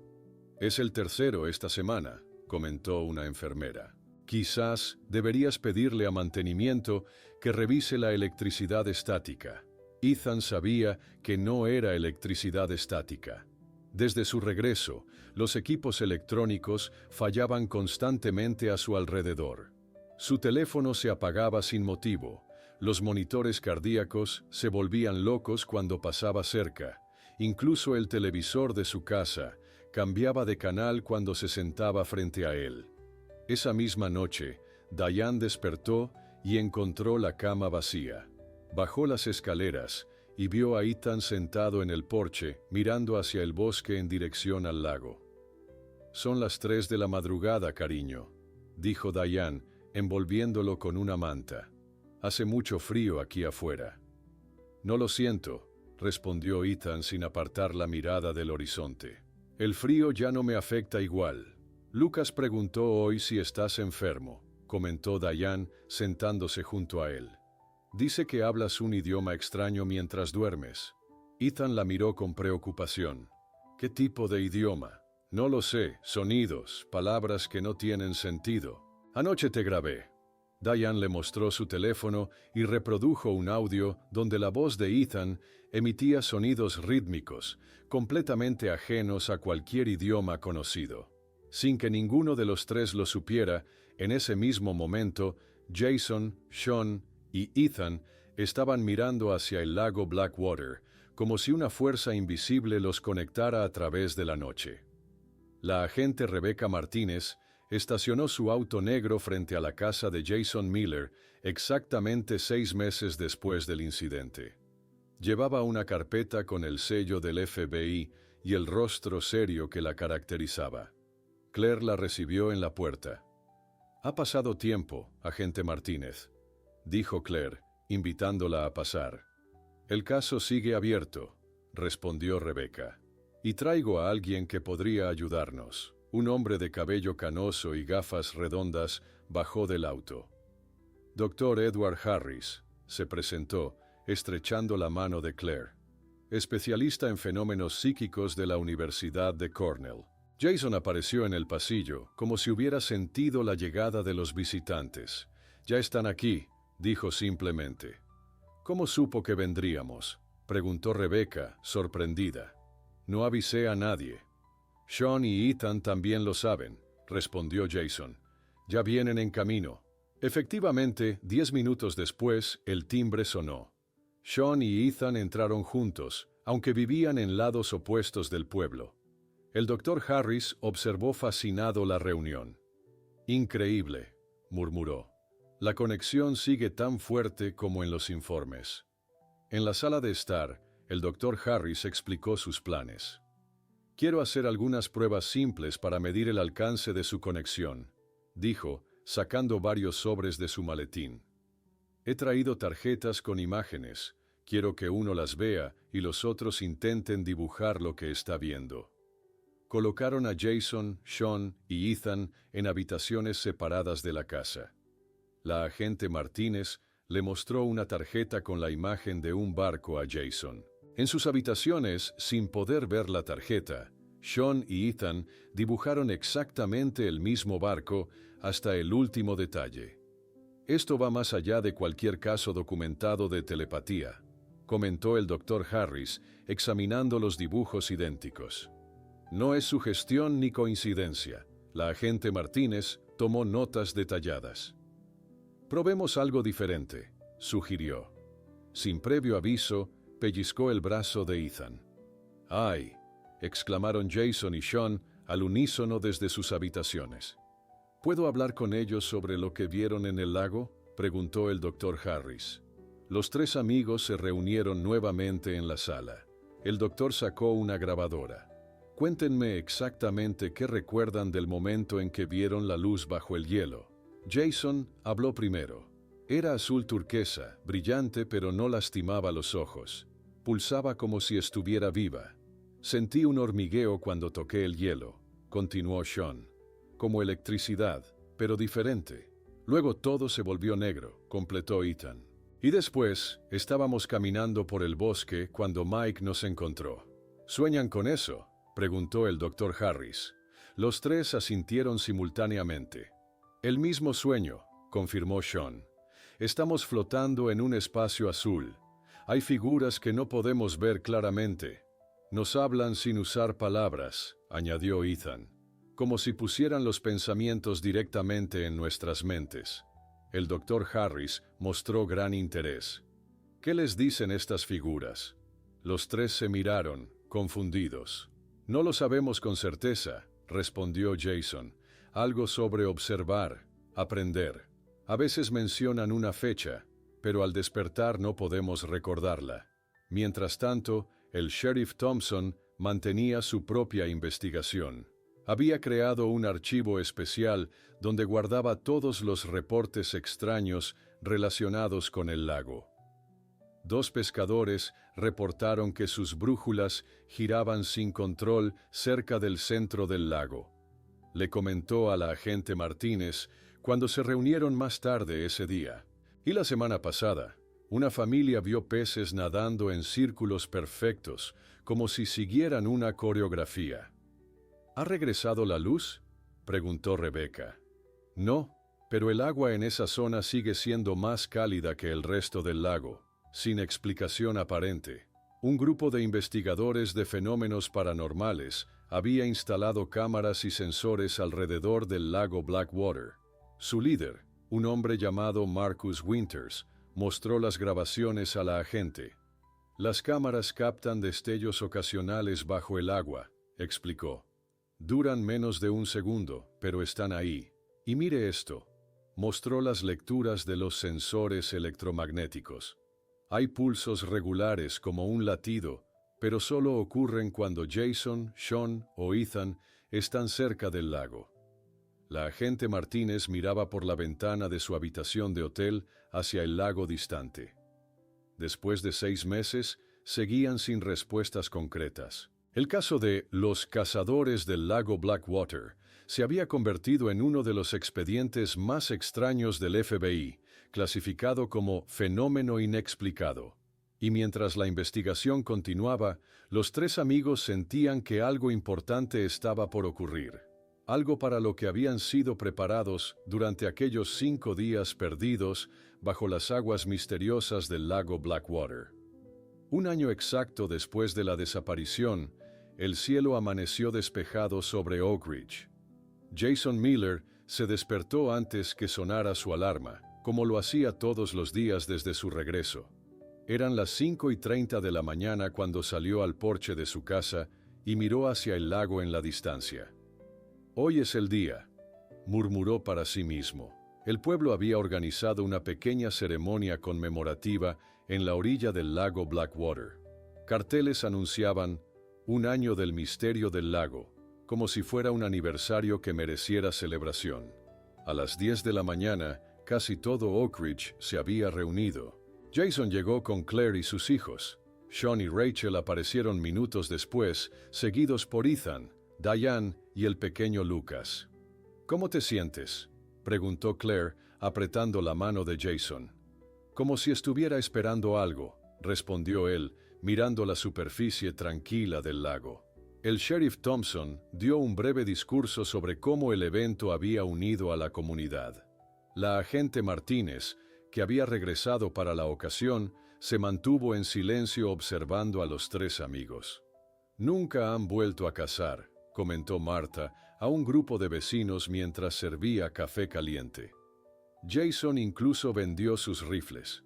«Es el tercero esta semana», comentó una enfermera. «Quizás deberías pedirle a mantenimiento que revise la electricidad estática». Ethan sabía que no era electricidad estática. Desde su regreso, los equipos electrónicos fallaban constantemente a su alrededor. Su teléfono se apagaba sin motivo. Los monitores cardíacos se volvían locos cuando pasaba cerca. Incluso el televisor de su casa cambiaba de canal cuando se sentaba frente a él. Esa misma noche, Diane despertó y encontró la cama vacía. Bajó las escaleras y vio a Ethan sentado en el porche, mirando hacia el bosque en dirección al lago. «Son las 3 de la madrugada, cariño», dijo Diane, envolviéndolo con una manta. «Hace mucho frío aquí afuera». «No lo siento», respondió Ethan sin apartar la mirada del horizonte. «El frío ya no me afecta igual». «Lucas preguntó hoy si estás enfermo», comentó Diane, sentándose junto a él. «Dice que hablas un idioma extraño mientras duermes». Ethan la miró con preocupación. «¿Qué tipo de idioma?». «No lo sé, sonidos, palabras que no tienen sentido. Anoche te grabé». Diane le mostró su teléfono y reprodujo un audio donde la voz de Ethan emitía sonidos rítmicos, completamente ajenos a cualquier idioma conocido. Sin que ninguno de los tres lo supiera, en ese mismo momento, Jason, Sean y Ethan estaban mirando hacia el lago Blackwater, como si una fuerza invisible los conectara a través de la noche. La agente Rebecca Martínez estacionó su auto negro frente a la casa de Jason Miller exactamente 6 meses después del incidente. Llevaba una carpeta con el sello del FBI y el rostro serio que la caracterizaba. Claire la recibió en la puerta. «Ha pasado tiempo, agente Martínez», dijo Claire, invitándola a pasar. «El caso sigue abierto», respondió Rebecca. Y traigo a alguien que podría ayudarnos. Un hombre de cabello canoso y gafas redondas bajó del auto. Dr. Edward Harris, se presentó, estrechando la mano de Claire. Especialista en fenómenos psíquicos de la Universidad de Cornell. Jason apareció en el pasillo, como si hubiera sentido la llegada de los visitantes. «Ya están aquí», dijo simplemente. «¿Cómo supo que vendríamos?», preguntó Rebecca, sorprendida. «No avisé a nadie». «Sean y Ethan también lo saben», respondió Jason. «Ya vienen en camino». Efectivamente, 10 minutos después, el timbre sonó. Sean y Ethan entraron juntos, aunque vivían en lados opuestos del pueblo. El Dr. Harris observó fascinado la reunión. «Increíble», murmuró. «La conexión sigue tan fuerte como en los informes». En la sala de estar, el Dr. Harris explicó sus planes. «Quiero hacer algunas pruebas simples para medir el alcance de su conexión», dijo, sacando varios sobres de su maletín. «He traído tarjetas con imágenes. Quiero que uno las vea y los otros intenten dibujar lo que está viendo». Colocaron a Jason, Sean y Ethan en habitaciones separadas de la casa. La agente Martínez le mostró una tarjeta con la imagen de un barco a Jason. En sus habitaciones, sin poder ver la tarjeta, Sean y Ethan dibujaron exactamente el mismo barco hasta el último detalle. «Esto va más allá de cualquier caso documentado de telepatía», comentó el Dr. Harris, examinando los dibujos idénticos. «No es sugestión ni coincidencia». La agente Martínez tomó notas detalladas. «Probemos algo diferente», sugirió. Sin previo aviso, pellizcó el brazo de Ethan. «¡Ay!», exclamaron Jason y Sean al unísono desde sus habitaciones. «¿Puedo hablar con ellos sobre lo que vieron en el lago?», preguntó el Dr. Harris. Los tres amigos se reunieron nuevamente en la sala. El doctor sacó una grabadora. «Cuéntenme exactamente qué recuerdan del momento en que vieron la luz bajo el hielo». Jason habló primero. Era azul turquesa, brillante pero no lastimaba los ojos. Pulsaba como si estuviera viva. «Sentí un hormigueo cuando toqué el hielo», continuó Sean. «Como electricidad, pero diferente. Luego todo se volvió negro», completó Ethan. «Y después, estábamos caminando por el bosque cuando Mike nos encontró». «¿Sueñan con eso?», preguntó el Dr. Harris. Los tres asintieron simultáneamente. «El mismo sueño», confirmó Sean. «Estamos flotando en un espacio azul. Hay figuras que no podemos ver claramente. Nos hablan sin usar palabras», añadió Ethan, «como si pusieran los pensamientos directamente en nuestras mentes». El Dr. Harris mostró gran interés. «¿Qué les dicen estas figuras?». Los tres se miraron, confundidos. «No lo sabemos con certeza», respondió Jason. «Algo sobre observar, aprender. A veces mencionan una fecha, pero al despertar no podemos recordarla». Mientras tanto, el sheriff Thompson mantenía su propia investigación. Había creado un archivo especial donde guardaba todos los reportes extraños relacionados con el lago. 2 pescadores reportaron que sus brújulas giraban sin control cerca del centro del lago. Le comentó a la agente Martínez cuando se reunieron más tarde ese día. Y la semana pasada, una familia vio peces nadando en círculos perfectos, como si siguieran una coreografía. «¿Ha regresado la luz?», preguntó Rebecca. «No, pero el agua en esa zona sigue siendo más cálida que el resto del lago», sin explicación aparente. Un grupo de investigadores de fenómenos paranormales había instalado cámaras y sensores alrededor del lago Blackwater. Su líder, un hombre llamado Marcus Winters, mostró las grabaciones a la agente. «Las cámaras captan destellos ocasionales bajo el agua», explicó. «Duran menos de un segundo, pero están ahí. Y mire esto». Mostró las lecturas de los sensores electromagnéticos. Hay pulsos regulares como un latido, pero solo ocurren cuando Jason, Sean o Ethan están cerca del lago. La agente Martínez miraba por la ventana de su habitación de hotel hacia el lago distante. Después de 6 meses, seguían sin respuestas concretas. El caso de los cazadores del lago Blackwater se había convertido en uno de los expedientes más extraños del FBI, clasificado como fenómeno inexplicado. Y mientras la investigación continuaba, los tres amigos sentían que algo importante estaba por ocurrir. Algo para lo que habían sido preparados durante aquellos 5 días perdidos bajo las aguas misteriosas del lago Blackwater. Un año exacto después de la desaparición, el cielo amaneció despejado sobre Oak Ridge. Jason Miller se despertó antes que sonara su alarma, como lo hacía todos los días desde su regreso. Eran las 5:30 de la mañana cuando salió al porche de su casa y miró hacia el lago en la distancia. «Hoy es el día», murmuró para sí mismo. El pueblo había organizado una pequeña ceremonia conmemorativa en la orilla del lago Blackwater. Carteles anunciaban «Un año del misterio del lago», como si fuera un aniversario que mereciera celebración. A las 10 de la mañana, casi todo Oak Ridge se había reunido. Jason llegó con Claire y sus hijos. Sean y Rachel aparecieron minutos después, seguidos por Ethan, Diane y el pequeño Lucas. «¿Cómo te sientes?», preguntó Claire, apretando la mano de Jason. «Como si estuviera esperando algo», respondió él, mirando la superficie tranquila del lago. El sheriff Thompson dio un breve discurso sobre cómo el evento había unido a la comunidad. La agente Martínez, que había regresado para la ocasión, se mantuvo en silencio observando a los tres amigos. «Nunca han vuelto a cazar», comentó Marta a un grupo de vecinos mientras servía café caliente. Jason incluso vendió sus rifles.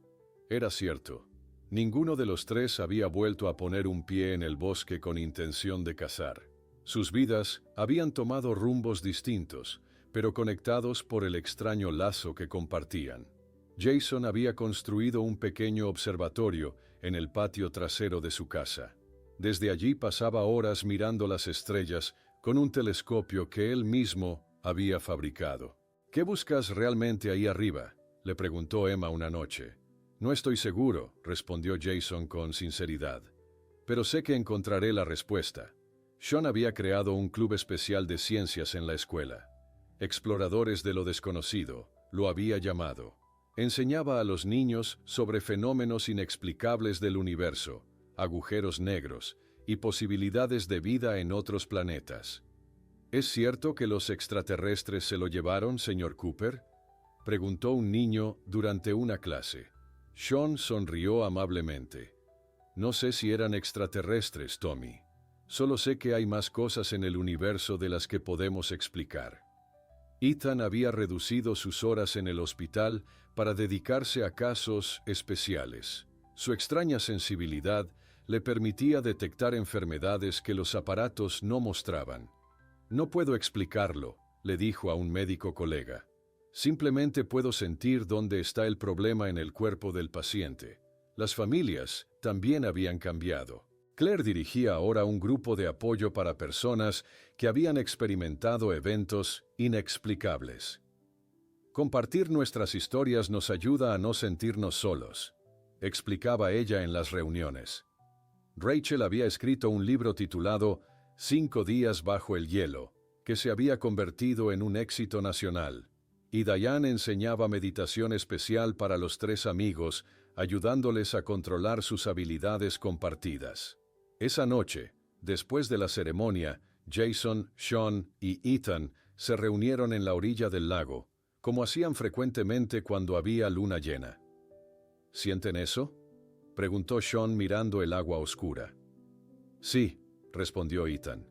Era cierto. Ninguno de los tres había vuelto a poner un pie en el bosque con intención de cazar. Sus vidas habían tomado rumbos distintos, pero conectados por el extraño lazo que compartían. Jason había construido un pequeño observatorio en el patio trasero de su casa. Desde allí pasaba horas mirando las estrellas con un telescopio que él mismo había fabricado. «¿Qué buscas realmente ahí arriba?», le preguntó Emma una noche. «No estoy seguro», respondió Jason con sinceridad. «Pero sé que encontraré la respuesta». Sean había creado un club especial de ciencias en la escuela. Exploradores de lo desconocido, lo había llamado. Enseñaba a los niños sobre fenómenos inexplicables del universo, agujeros negros y posibilidades de vida en otros planetas. «¿Es cierto que los extraterrestres se lo llevaron, señor Cooper?», preguntó un niño durante una clase. Sean sonrió amablemente. «No sé si eran extraterrestres, Tommy. Solo sé que hay más cosas en el universo de las que podemos explicar». Ethan había reducido sus horas en el hospital para dedicarse a casos especiales. Su extraña sensibilidad le permitía detectar enfermedades que los aparatos no mostraban. «No puedo explicarlo», le dijo a un médico colega. «Simplemente puedo sentir dónde está el problema en el cuerpo del paciente». Las familias también habían cambiado. Claire dirigía ahora un grupo de apoyo para personas que habían experimentado eventos inexplicables. «Compartir nuestras historias nos ayuda a no sentirnos solos», explicaba ella en las reuniones. Rachel había escrito un libro titulado 5 días bajo el hielo, que se había convertido en un éxito nacional, y Diane enseñaba meditación especial para los tres amigos, ayudándoles a controlar sus habilidades compartidas. Esa noche, después de la ceremonia, Jason, Sean y Ethan se reunieron en la orilla del lago, como hacían frecuentemente cuando había luna llena. «¿Sienten eso?», preguntó Sean mirando el agua oscura. «Sí», respondió Ethan.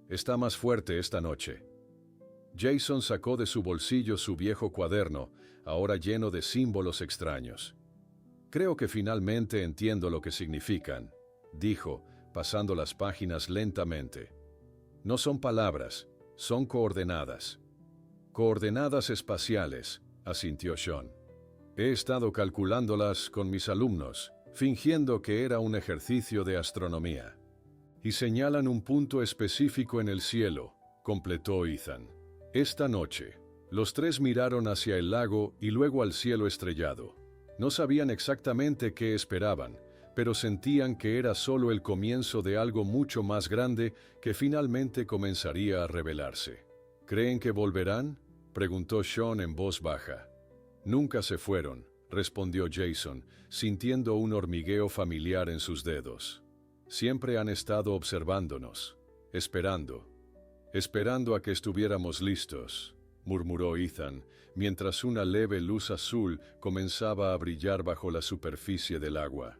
«Está más fuerte esta noche». Jason sacó de su bolsillo su viejo cuaderno, ahora lleno de símbolos extraños. «Creo que finalmente entiendo lo que significan», dijo, pasando las páginas lentamente. «No son palabras, son coordenadas». «Coordenadas espaciales», asintió Sean. «He estado calculándolas con mis alumnos, fingiendo que era un ejercicio de astronomía». «Y señalan un punto específico en el cielo», completó Ethan. Esta noche, los tres miraron hacia el lago y luego al cielo estrellado. No sabían exactamente qué esperaban, pero sentían que era solo el comienzo de algo mucho más grande que finalmente comenzaría a revelarse. ¿Creen que volverán?, preguntó Sean en voz baja. Nunca se fueron, respondió Jason, sintiendo un hormigueo familiar en sus dedos. Siempre han estado observándonos, esperando a que estuviéramos listos, murmuró Ethan, mientras una leve luz azul comenzaba a brillar bajo la superficie del agua.